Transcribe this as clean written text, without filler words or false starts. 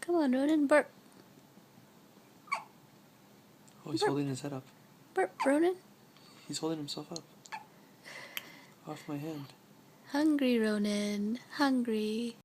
Come on, Ronan, burp. Oh, he's Burp. holding his head up. Burp, Ronan. He's holding himself up. Off my hand. Hungry, Ronan. Hungry.